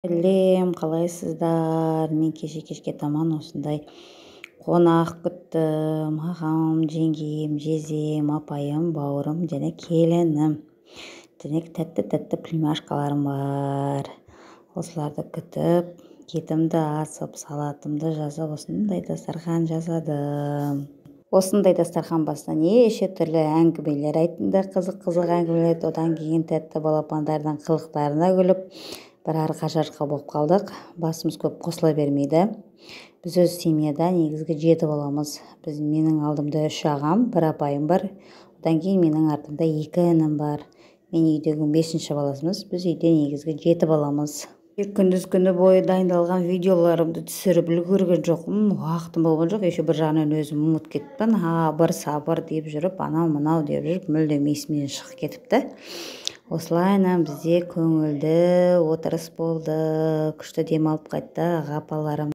Сәлем, қалайсыздар? Мен кешке таман осындай қонақ күттім. Ағам, жеңгем, жездем, апайым, бауырым және келінім. Және тәтті племяшкаларым бар. Осыларды күтіп, кетімді асып, салатымды жазып, осындай дастархан жасадым. Осындай дастархан басына неше түрлі әңгімелер айтыңдар, қызық әңгімелер. Одан кейін тәтті балапандардың қылықтарына күліп, бір арқа-жарқа болып қалдық. Басымыз көп қосыла бермейді. Біз өз семьяда негізгі 7 боламыз. Менің алдымда 3 ағам, бір апайым бар. Одан кейін менің артымда 2 інім бар. Мен үйдегі 5-ші баласымыз. Біз үйде негізгі 7 боламыз. Күндіз күні бойы дайындалған видеоларымды түсіріп үлгерген жоқпын. Уақытым болған жоқ. Еще бір жағынан өзім ұмыт кетіппін. Сабыр деп жүріп, анау деп жүріп, мүлдем есімнен шығып кетіпті. Осылайна бізде көңілді отырыс болды. Күшті демалып қайтты. Апаларым